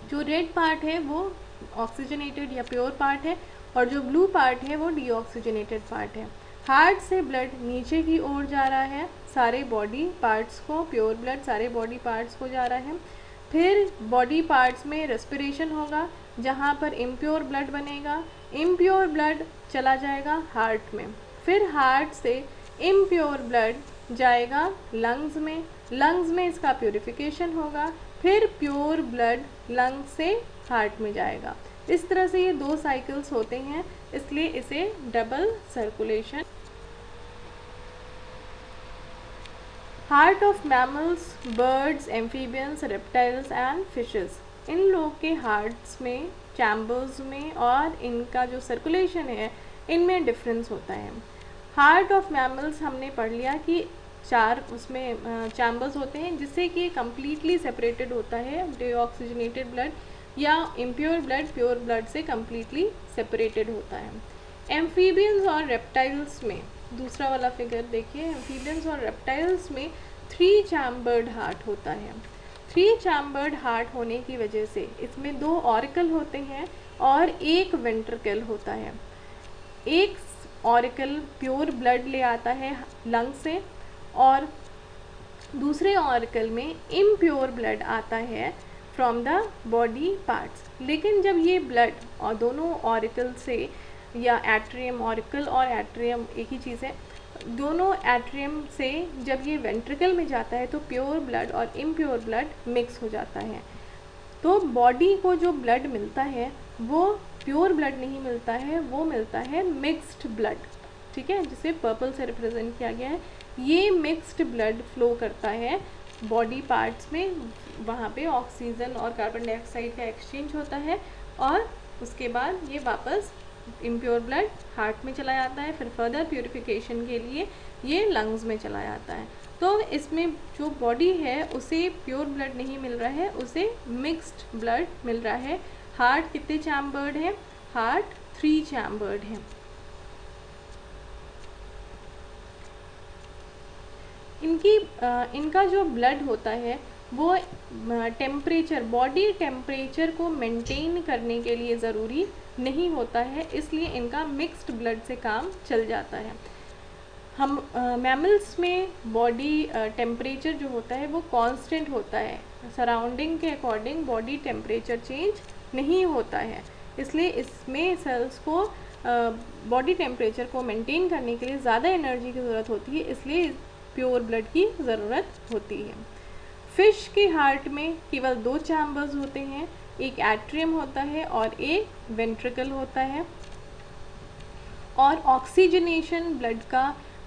जो रेड पार्ट है वो ऑक्सीजनेटेड या प्योर पार्ट है और जो ब्लू पार्ट है वो डीऑक्सीजनेटेड पार्ट है। हार्ट से ब्लड नीचे की ओर जा रहा है, सारे बॉडी पार्ट्स को, प्योर ब्लड सारे बॉडी पार्ट्स को जा रहा है। फिर बॉडी पार्ट्स में रेस्पिरेशन होगा, जहाँ पर इम्प्योर ब्लड बनेगा, इम्प्योर ब्लड चला जाएगा हार्ट में। फिर हार्ट से इम्प्योर ब्लड जाएगा लंग्स में, लंग्स में इसका प्योरिफिकेशन होगा, फिर प्योर ब्लड लंग से हार्ट में जाएगा। इस तरह से ये 2 साइकिल्स होते हैं, इसलिए इसे double circulation. Heart of mammals, birds, amphibians, reptiles and fishes, इन लोगों के हार्ट्स में, चैम्बर्स में और इनका जो सर्कुलेशन है इनमें डिफरेंस होता है। हार्ट ऑफ मैमल्स हमने पढ़ लिया कि 4 उसमें चैम्बर्स होते हैं, जिससे कि कम्प्लीटली सेपरेटेड होता है डीऑक्सीजनेटेड ब्लड या इम्प्योर ब्लड प्योर ब्लड से कम्प्लीटली सेपरेटेड होता है। एम्फीबियंस और रेप्टाइल्स में, दूसरा वाला फिगर देखिए, एम्फीबियंस और रेप्टाइल्स में 3 चैम्बर्ड हार्ट होता है। 3 चैम्बर्ड हार्ट होने की वजह से इसमें 2 ऑरिकल होते हैं और 1 वेंट्रिकल होता है। एक ऑरिकल प्योर ब्लड ले आता है लंग से और दूसरे ऑरिकल में इम्प्योर ब्लड आता है फ्रॉम द बॉडी पार्ट्स। लेकिन जब ये ब्लड और दोनों ऑरिकल से, या एट्रियम, ऑरिकल और एट्रियम एक ही चीज़ है, दोनों एट्रियम से जब ये वेंट्रिकल में जाता है तो प्योर ब्लड और इम्प्योर ब्लड मिक्स हो जाता है। तो बॉडी को जो ब्लड मिलता है वो प्योर ब्लड नहीं मिलता है, वो मिलता है मिक्स्ड ब्लड, ठीक है, जिसे पर्पल से रिप्रेजेंट किया गया है। ये मिक्स्ड ब्लड फ्लो करता है बॉडी पार्ट्स में, वहाँ पे ऑक्सीजन और कार्बन डाइऑक्साइड का एक्सचेंज होता है और उसके बाद ये वापस इम्प्योर ब्लड हार्ट में चला जाता है, फिर फर्दर प्यूरिफिकेशन के लिए ये लंग्स में चला जाता है। तो इसमें जो बॉडी है उसे प्योर ब्लड नहीं मिल रहा है, उसे मिक्स्ड ब्लड मिल रहा है। हार्ट कितने चैम्बर्ड है? हार्ट 3 चैम्बर्ड है। इनका जो ब्लड होता है वो टेम्परेचर, बॉडी टेम्परेचर को मेंटेन करने के लिए ज़रूरी नहीं होता है, इसलिए इनका मिक्स्ड ब्लड से काम चल जाता है। हम मैमल्स में बॉडी टेम्परेचर जो होता है वो कांस्टेंट होता है, सराउंडिंग के अकॉर्डिंग बॉडी टेम्परेचर चेंज नहीं होता है, इसलिए इसमें सेल्स को बॉडी टेम्परेचर को मेंटेन करने के लिए ज़्यादा एनर्जी की ज़रूरत होती है, इसलिए प्योर ब्लड की ज़रूरत होती है। फिश के हार्ट में केवल 2 चैम्बर्स होते हैं, एक एट्रियम होता है और एक वेंट्रिकल होता है। और ऑक्सीजनेशन ब्लड का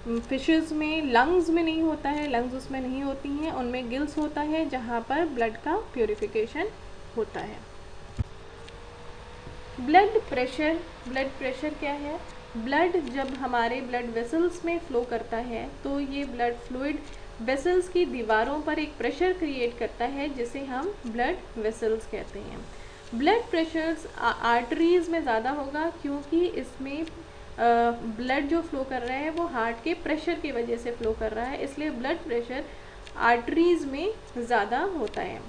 फिशेस में लंग्स में नहीं होता है, लंग्स उसमें नहीं होती हैं, उनमें गिल्स होता है जहाँ पर ब्लड का प्यूरिफिकेशन होता है। ब्लड प्रेशर क्या है? ब्लड जब हमारे ब्लड वेसल्स में फ्लो करता है तो ये ब्लड फ्लूइड वेसल्स की दीवारों पर एक प्रेशर क्रिएट करता है जिसे हम ब्लड वेसल्स कहते हैं। ब्लड प्रेशर्स आर्टरीज़ में ज़्यादा होगा क्योंकि इसमें ब्लड जो फ्लो कर रहा है वो हार्ट के प्रेशर की वजह से फ्लो कर रहा है, इसलिए ब्लड प्रेशर आर्टरीज़ में ज़्यादा होता है।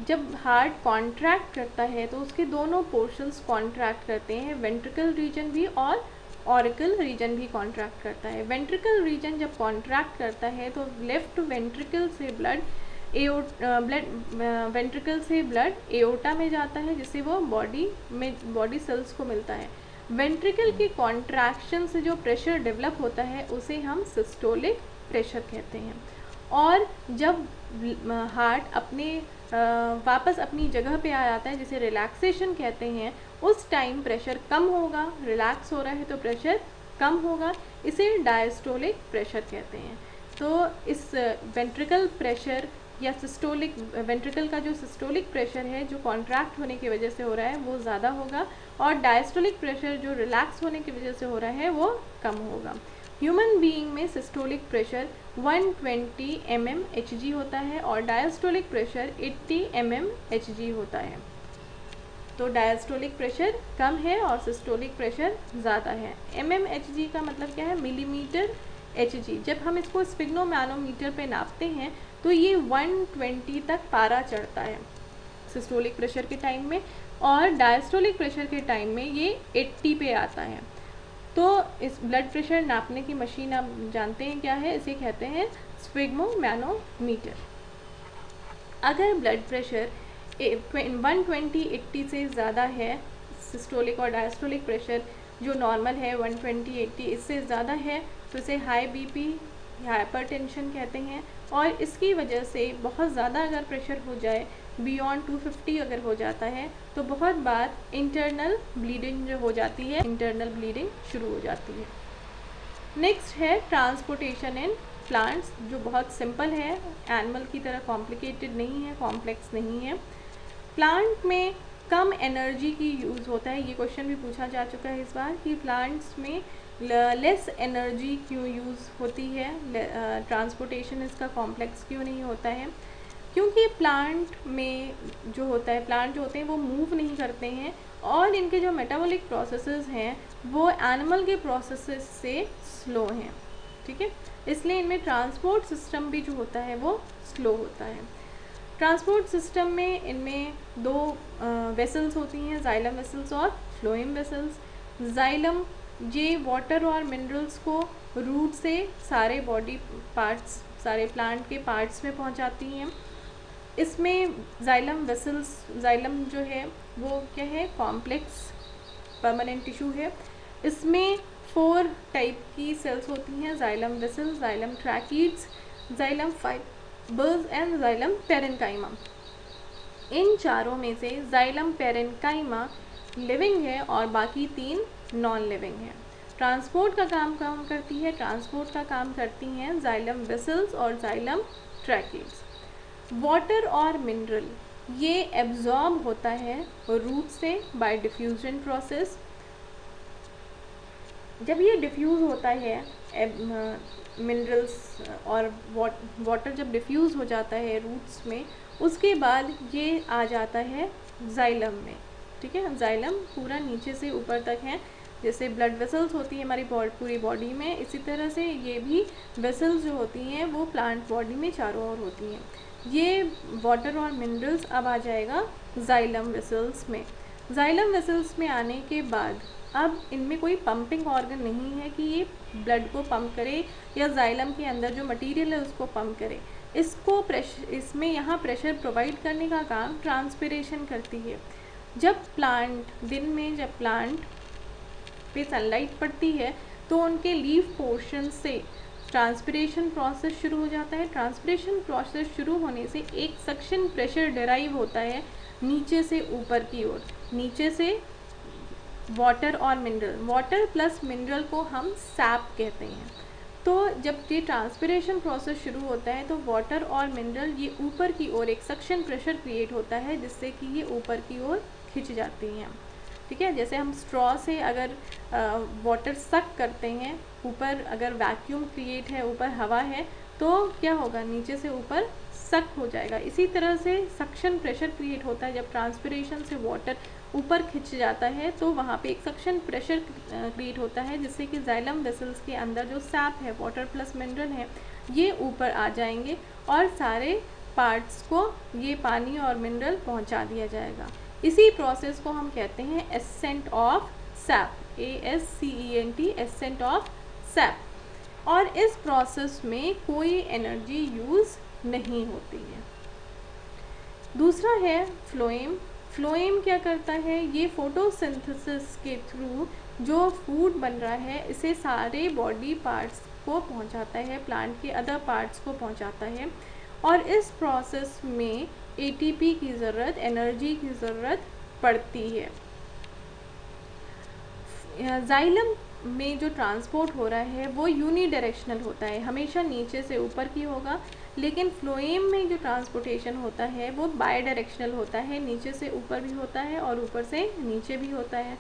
जब हार्ट कॉन्ट्रैक्ट करता है तो उसके दोनों पोर्शंस कॉन्ट्रैक्ट करते हैं, वेंट्रिकल रीजन भी और ऑरिकल रीजन भी कॉन्ट्रैक्ट करता है। वेंट्रिकल रीजन जब कॉन्ट्रैक्ट करता है तो लेफ्ट वेंट्रिकल से ब्लड वेंट्रिकल से ब्लड एओर्टा में जाता है, जिससे वो बॉडी सेल्स को मिलता है। वेंट्रिकल की कॉन्ट्रैक्शन से जो प्रेशर डेवलप होता है उसे हम सिस्टोलिक प्रेशर कहते हैं। और जब हार्ट वापस अपनी जगह पे आ जाता है, जिसे रिलैक्सेशन कहते हैं, उस टाइम प्रेशर कम होगा, रिलैक्स हो रहा है तो प्रेशर कम होगा, इसे डायस्टोलिक प्रेशर कहते हैं। तो इस वेंट्रिकल प्रेशर या सिस्टोलिक, वेंट्रिकल का जो सिस्टोलिक प्रेशर है जो कॉन्ट्रैक्ट होने की वजह से हो रहा है वो ज़्यादा होगा, और डायस्टोलिक प्रेशर जो रिलैक्स होने की वजह से हो रहा है वो कम होगा। ह्यूमन बीइंग में सिस्टोलिक प्रेशर 120 mmHg होता है और डायस्टोलिक प्रेशर 80 mmHg होता है। तो डायस्टोलिक प्रेशर कम है और सिस्टोलिक प्रेशर ज़्यादा है। mmHg का मतलब क्या है? Millimetre Hg। जब हम इसको स्पिग्नोमैनोमीटर पे नापते हैं तो ये 120 तक पारा चढ़ता है सिस्टोलिक प्रेशर के टाइम में। और डायस्टोलिक प्रेशर के टाइम में ये 80 पे आता है। तो इस ब्लड प्रेशर नापने की मशीन आप जानते हैं क्या है, इसे कहते हैं स्फिग्मोमैनोमीटर। अगर ब्लड प्रेशर 120/80 से ज़्यादा है, सिस्टोलिक और डायस्टोलिक प्रेशर जो नॉर्मल है 120/80 इससे ज़्यादा है, तो इसे हाई बीपी हाइपरटेंशन कहते हैं। और इसकी वजह से बहुत ज़्यादा अगर प्रेशर हो जाए, बियॉन्ड 250 अगर हो जाता है, तो बहुत बार इंटरनल ब्लीडिंग जो हो जाती है, इंटरनल ब्लीडिंग शुरू हो जाती है। नेक्स्ट है ट्रांसपोर्टेशन इन प्लांट्स, जो बहुत सिंपल है, एनिमल की तरह कॉम्प्लिकेटेड नहीं है, कॉम्प्लेक्स नहीं है। प्लांट में कम एनर्जी की यूज़ होता है, ये क्वेश्चन भी पूछा जा चुका है इस बार कि प्लांट्स में लेस एनर्जी क्यों यूज़ होती है, ट्रांसपोर्टेशन इसका कॉम्प्लेक्स क्यों नहीं होता है। क्योंकि प्लांट में जो होता है, प्लांट जो होते हैं वो मूव नहीं करते हैं और इनके जो मेटाबॉलिक प्रोसेसेस हैं वो एनिमल के प्रोसेसेस से स्लो हैं, ठीक है। इसलिए इनमें ट्रांसपोर्ट सिस्टम भी जो होता है वो स्लो होता है। ट्रांसपोर्ट सिस्टम में इनमें दो वेसल्स होती हैं, जाइलम वेसल्स और फ्लोएम वेसल्स। जाइलम ये वाटर और मिनरल्स को रूट से सारे बॉडी पार्ट्स, सारे प्लांट के पार्ट्स में पहुंचाती हैं। इसमें जाइलम वेसल्स, जाइलम जो है वो क्या है, कॉम्प्लेक्स परमानेंट टिश्यू है। इसमें 4 टाइप की सेल्स होती हैं, xylem vessels, xylem tracheids, xylem fibres and xylem parenchyma. इन चारों में से जाइलम पेरेन्काइमा लिविंग है और बाकी 3 नॉन लिविंग है। ट्रांसपोर्ट का काम करती है, ट्रांसपोर्ट का काम करती हैं जाइलम वेसल्स और जाइलम ट्रैकीड्स। वाटर और मिनरल ये एब्जॉर्ब होता है रूट से बाय डिफ्यूजन प्रोसेस। जब ये डिफ्यूज़ होता है, मिनरल्स और वाटर जब डिफ्यूज़ हो जाता है रूट्स में, उसके बाद ये आ जाता है जाइलम में, ठीक है। जाइलम पूरा नीचे से ऊपर तक है, जैसे ब्लड वेसल्स होती है हमारी पूरी बॉडी में, इसी तरह से ये भी वेसल्स जो होती हैं वो प्लांट बॉडी में चारों ओर होती हैं। ये वाटर और मिनरल्स अब आ जाएगा जाइलम वेसल्स में। जाइलम वेसल्स में आने के बाद अब इनमें कोई पंपिंग ऑर्गन नहीं है कि ये ब्लड को पंप करे या जाइलम के अंदर जो मटेरियल है उसको पंप करे। इसको इसमें यहाँ प्रेशर प्रोवाइड करने का काम ट्रांसपिरेशन करती है। जब प्लांट दिन में जब प्लांट पे सनलाइट पड़ती है तो उनके लीफ पोर्शन से ट्रांसपिरेशन प्रोसेस शुरू हो जाता है। ट्रांसपिरेशन प्रोसेस शुरू होने से एक सक्शन प्रेशर डिराइव होता है नीचे से ऊपर की ओर, नीचे से वाटर और मिनरल, वाटर प्लस मिनरल को हम सैप कहते हैं। तो जब ये ट्रांसपिरेशन प्रोसेस शुरू होता है तो वाटर और मिनरल ये ऊपर की ओर एक सक्शन प्रेशर क्रिएट होता है जिससे कि ये ऊपर की ओर खिंच जाती हैं, ठीक है। जैसे हम स्ट्रॉ से अगर वाटर सक करते हैं, ऊपर अगर वैक्यूम क्रिएट है, ऊपर हवा है, तो क्या होगा, नीचे से ऊपर सक हो जाएगा। इसी तरह से सक्शन प्रेशर क्रिएट होता है। जब ट्रांसपिरेशन से वाटर ऊपर खिंच जाता है तो वहाँ पे एक सक्शन प्रेशर क्रिएट होता है जिससे कि जाइलम वेसल्स के अंदर जो सैप है, वाटर प्लस मिनरल है, ये ऊपर आ जाएंगे और सारे पार्ट्स को ये पानी और मिनरल पहुँचा दिया जाएगा। इसी प्रोसेस को हम कहते हैं ascent of SAP, ASCENT, ascent of SAP. और इस प्रोसेस में कोई एनर्जी यूज़ नहीं होती है। दूसरा है फ्लोएम। फ्लोएम क्या करता है, ये फोटोसिंथेसिस के थ्रू जो फूड बन रहा है इसे सारे बॉडी पार्ट्स को पहुंचाता है, प्लांट के अदर पार्ट्स को पहुंचाता है। और इस प्रोसेस में ATP की ज़रूरत, एनर्जी की ज़रूरत पड़ती है। जाइलम में जो ट्रांसपोर्ट हो रहा है वो यूनिडायरेक्शनल होता है, हमेशा नीचे से ऊपर की होगा। लेकिन फ्लोएम में जो ट्रांसपोर्टेशन होता है वो बाई डायरेक्शनल होता है, नीचे से ऊपर भी होता है और ऊपर से नीचे भी होता है,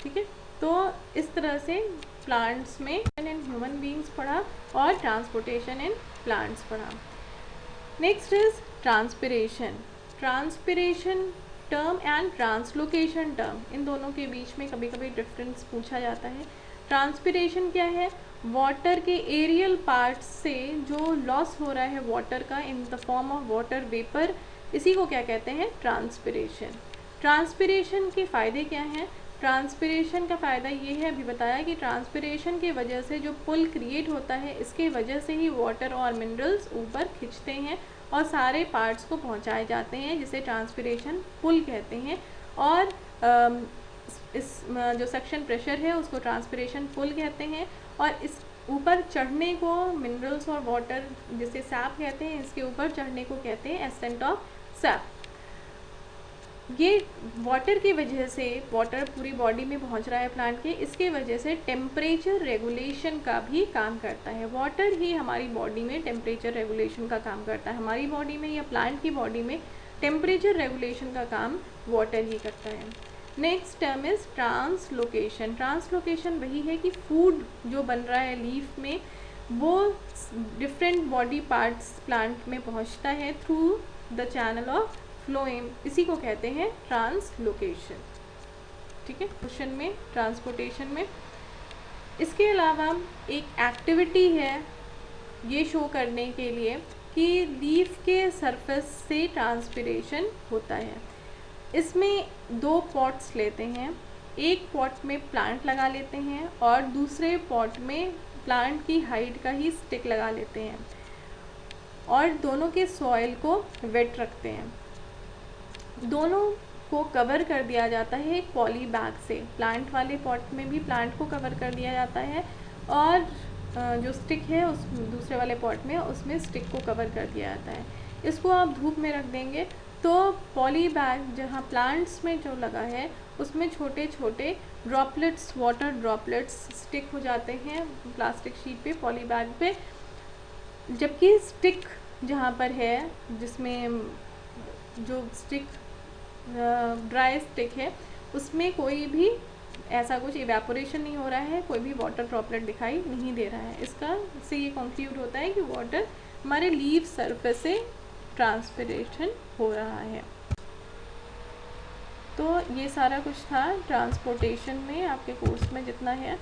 ठीक है। तो इस तरह से प्लांट्स में इन ह्यूमन बींग्स पढ़ा और ट्रांसपोर्टेशन इन प्लांट्स पढ़ा। Next is transpiration. Transpiration term and translocation term, इन दोनों के बीच में कभी कभी डिफरेंस पूछा जाता है। ट्रांसपिरेशन क्या है, वाटर के एरियल पार्ट से जो लॉस हो रहा है वाटर का in the form of water vapour, इसी को क्या कहते हैं, ट्रांसपिरेशन। ट्रांसपिरेशन के फ़ायदे क्या हैं? ट्रांसपिरेशन का फ़ायदा ये है, अभी बताया कि ट्रांसपिरेशन की वजह से जो पुल क्रिएट होता है, इसके वजह से ही वाटर और मिनरल्स ऊपर खिंचते हैं और सारे पार्ट्स को पहुंचाए जाते हैं, जिसे ट्रांसपिरेशन पुल कहते हैं। और इस जो सक्शन प्रेशर है उसको ट्रांसपिरेशन पुल कहते हैं। और इस ऊपर चढ़ने को मिनरल्स और वाटर, जिसे सैप कहते हैं, इसके ऊपर चढ़ने को कहते हैं एसेंट ऑफ सैप। ये वाटर की वजह से, वाटर पूरी बॉडी में पहुंच रहा है प्लांट के, इसके वजह से टेम्परेचर रेगुलेशन का भी काम करता है। वाटर ही हमारी बॉडी में टेम्परेचर रेगुलेशन का काम करता है। हमारी बॉडी में या प्लांट की बॉडी में टेम्परेचर रेगुलेशन का काम वाटर ही करता है। Next term is translocation. Translocation वही है कि फूड जो बन रहा है लीफ में, वो डिफरेंट बॉडी पार्ट्स प्लांट में पहुंचता है through the channel of phloem, इसी को कहते हैं ट्रांसलोकेशन। ठीक है, क्वेश्चन में ट्रांसपोर्टेशन में। इसके अलावा एक एक्टिविटी है ये शो करने के लिए कि लीफ के सरफेस से ट्रांसपिरेशन होता है। इसमें 2 पॉट्स लेते हैं, एक पॉट में प्लांट लगा लेते हैं और दूसरे पॉट में प्लांट की हाइट का ही स्टिक लगा लेते हैं और दोनों के सॉइल को वेट रखते हैं। दोनों को कवर कर दिया जाता है एक पॉली बैग से। प्लांट वाले पॉट में भी प्लांट को कवर कर दिया जाता है और जो स्टिक है उस दूसरे वाले पॉट में, उसमें स्टिक को कवर कर दिया जाता है। इसको आप धूप में रख देंगे तो पॉली बैग जहाँ प्लांट्स में जो लगा है उसमें छोटे छोटे ड्रॉपलेट्स, वाटर ड्रॉपलेट्स स्टिक हो जाते हैं प्लास्टिक शीट पे, पॉली बैग पे। जबकि स्टिक जहाँ पर है, जिसमें जो स्टिक ड्राई स्टिक है, उसमें कोई भी ऐसा कुछ इवेपोरेशन नहीं हो रहा है, कोई भी वाटर ड्रॉपलेट दिखाई नहीं दे रहा है। इससे ये कंक्लूड होता है कि वाटर हमारे लीफ सरफेस से ट्रांसपिरेशन हो रहा है। तो ये सारा कुछ था ट्रांसपोर्टेशन में, आपके कोर्स में जितना है।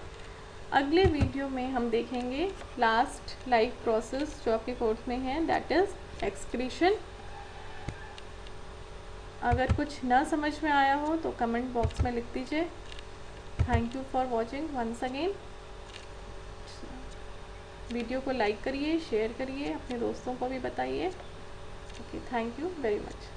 अगले वीडियो में हम देखेंगे लास्ट लाइफ प्रोसेस जो आपके कोर्स में है, दैट इज़ एक्सक्रीशन। अगर कुछ ना समझ में आया हो तो कमेंट बॉक्स में लिख दीजिए। Thank you for watching once again. Video को लाइक करिए, शेयर करिए, अपने दोस्तों को भी बताइए। Okay, thank you very much.